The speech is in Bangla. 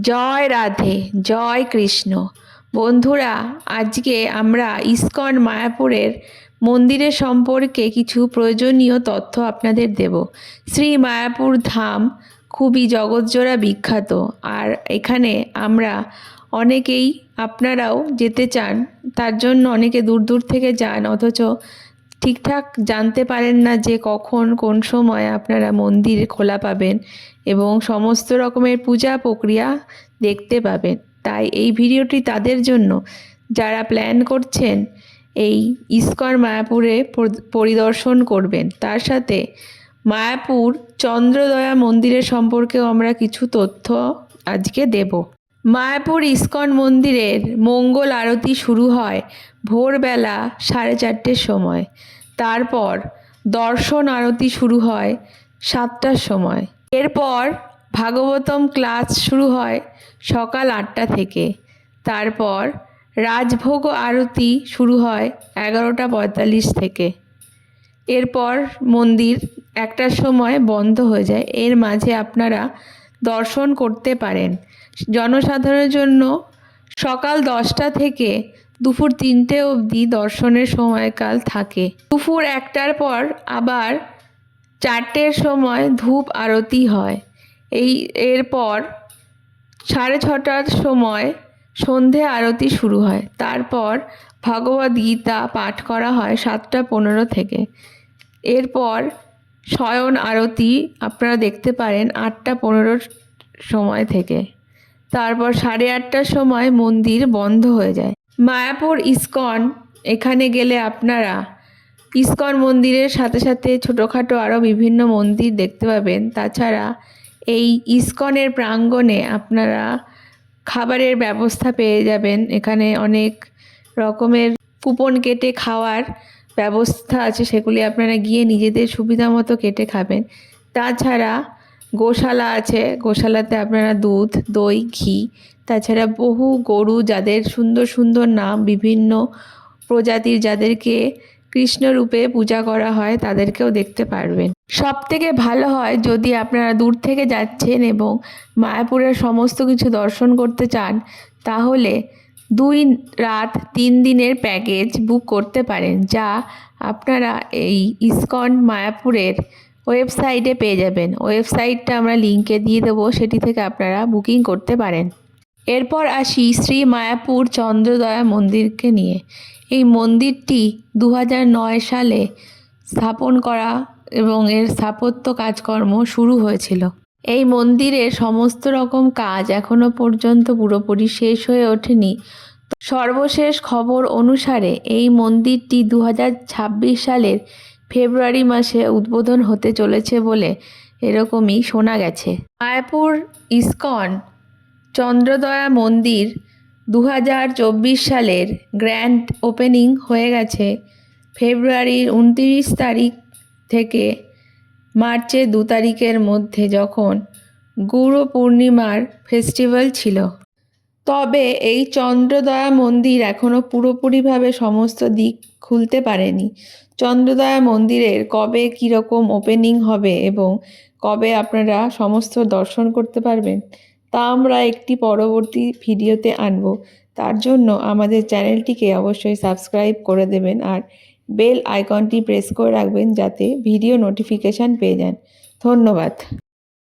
জয় রাধে, জয় কৃষ্ণ। বন্ধুরা, আজকে আমরা ইস্কন মায়াপুরের মন্দিরের সম্পর্কে কিছু প্রয়োজনীয় তথ্য আপনাদের দেব। শ্রী মায়াপুর ধাম খুবই জগৎজোড়া বিখ্যাত, আর এখানে আমরা অনেকেই, আপনারাও যেতে চান, তার জন্য অনেকে দূর দূর থেকে যান, অথচ ঠিকঠাক জানতে পারেন না যে কখন কোন সময় আপনারা মন্দির খোলা পাবেন এবং সমস্ত রকমের পূজা প্রক্রিয়া দেখতে পাবেন। তাই এই ভিডিওটি তাদের জন্য যারা প্ল্যান করছেন এই ইস্কন মায়াপুরে পরিদর্শন করবেন। তার সাথে মায়াপুর চন্দ্রদয়া মন্দিরের সম্পর্কেও আমরা কিছু তথ্য আজকে দেব। মায়াপুর ইস্কন মন্দিরের মঙ্গল আরতি শুরু হয় ভোরবেলা 4:30 সময়। তারপর দর্শন আরতি শুরু হয় 7টার সময়। এরপর ভাগবতম ক্লাস শুরু হয় সকাল 8টা থেকে। তারপর রাজভোগ আরতি শুরু হয় 11:45 থেকে। এরপর মন্দির 1টার সময় বন্ধ হয়ে যায়। এর মাঝে আপনারা দর্শন করতে পারেন। জনসাধারণের জন্য সকাল 10টা থেকে দুপুর 3টে অবধি দর্শনের সময়কাল থাকে। দুপুর 1টার পর আবার 4টের সময় ধূপ আরতি হয়। এরপর 6:30টার সময় সন্ধে আরতি শুরু হয়। তারপর ভগবদ গীতা পাঠ করা হয় 7:15 থেকে। এরপর শয়ন আরতি আপনারা দেখতে পারেন 8:15 সময় থেকে। তারপর 8:30টার সময় মন্দির বন্ধ হয়ে যায়। মায়াপুর ইস্কন, এখানে গেলে আপনারা ইস্কন মন্দিরের সাথে সাথে ছোটোখাটো আরও বিভিন্ন মন্দির দেখতে পাবেন। তাছাড়া এই ইস্কনের প্রাঙ্গণে আপনারা খাবারের ব্যবস্থা পেয়ে যাবেন। এখানে অনেক রকমের কুপন কেটে খাওয়ার ব্যবস্থা আছে, সেগুলি আপনারা গিয়ে নিজেদের সুবিধা মতো কেটে খাবেন। তাছাড়া গোশালা আছে, গোশালাতে আপনারা দুধ, দই, ঘি, তাছাড়া বহু গরু যাদের সুন্দর সুন্দর নাম, বিভিন্ন প্রজাতির যাদেরকে কৃষ্ণরূপে পূজা করা হয়, তাদেরকেও দেখতে পারবেন। সবথেকে ভালো হয় যদি আপনারা দূর থেকে যাচ্ছেন এবং মায়াপুরের সমস্ত কিছু দর্শন করতে চান, তাহলে 2 রাত 3 দিনের প্যাকেজ বুক করতে পারেন, যা আপনারা এই ইস্কন মায়াপুরের ওয়েবসাইটে পেয়ে যাবেন। ওয়েবসাইটটা আমরা লিঙ্কে দিয়ে দেবো, সেটি থেকে আপনারা বুকিং করতে পারেন। এরপর আসি শ্রী মায়াপুর চন্দ্রদয়া মন্দিরকে নিয়ে। এই মন্দিরটি 2009 সালে স্থাপন করা এবং এর স্থাপত্য কাজকর্ম শুরু হয়েছিল। এই মন্দিরের সমস্ত রকম কাজ এখনও পর্যন্ত পুরোপুরি শেষ হয়ে ওঠেনি। সর্বশেষ খবর অনুসারে এই মন্দিরটি 2026 সালের ফেব্রুয়ারি মাসে উদ্বোধন হতে চলেছে বলে এরকমই শোনা গেছে। মায়াপুর ইস্কন চন্দ্রদয়া মন্দির 2024 সালের গ্র্যান্ড ওপেনিং হয়ে গেছে ফেব্রুয়ারির 29 তারিখ থেকে মার্চের 2 তারিখের মধ্যে, যখন গুরু পূর্ণিমার ফেস্টিভ্যাল ছিল। তবে এই চন্দ্রদয়া মন্দির এখনও পুরোপুরিভাবে সমস্ত দিক খুলতে পারেনি। চন্দ্রদয়া মন্দিরের কবে কীরকম ওপেনিং হবে এবং কবে আপনারা সমস্ত দর্শন করতে পারবেন, তা আমরা একটি পরবর্তী ভিডিওতে আনব। তার জন্য আমাদের চ্যানেলটিকে অবশ্যই সাবস্ক্রাইব করে দেবেন আর বেল আইকনটি প্রেস করে রাখবেন, যাতে ভিডিও নোটিফিকেশান পেয়ে যান। ধন্যবাদ।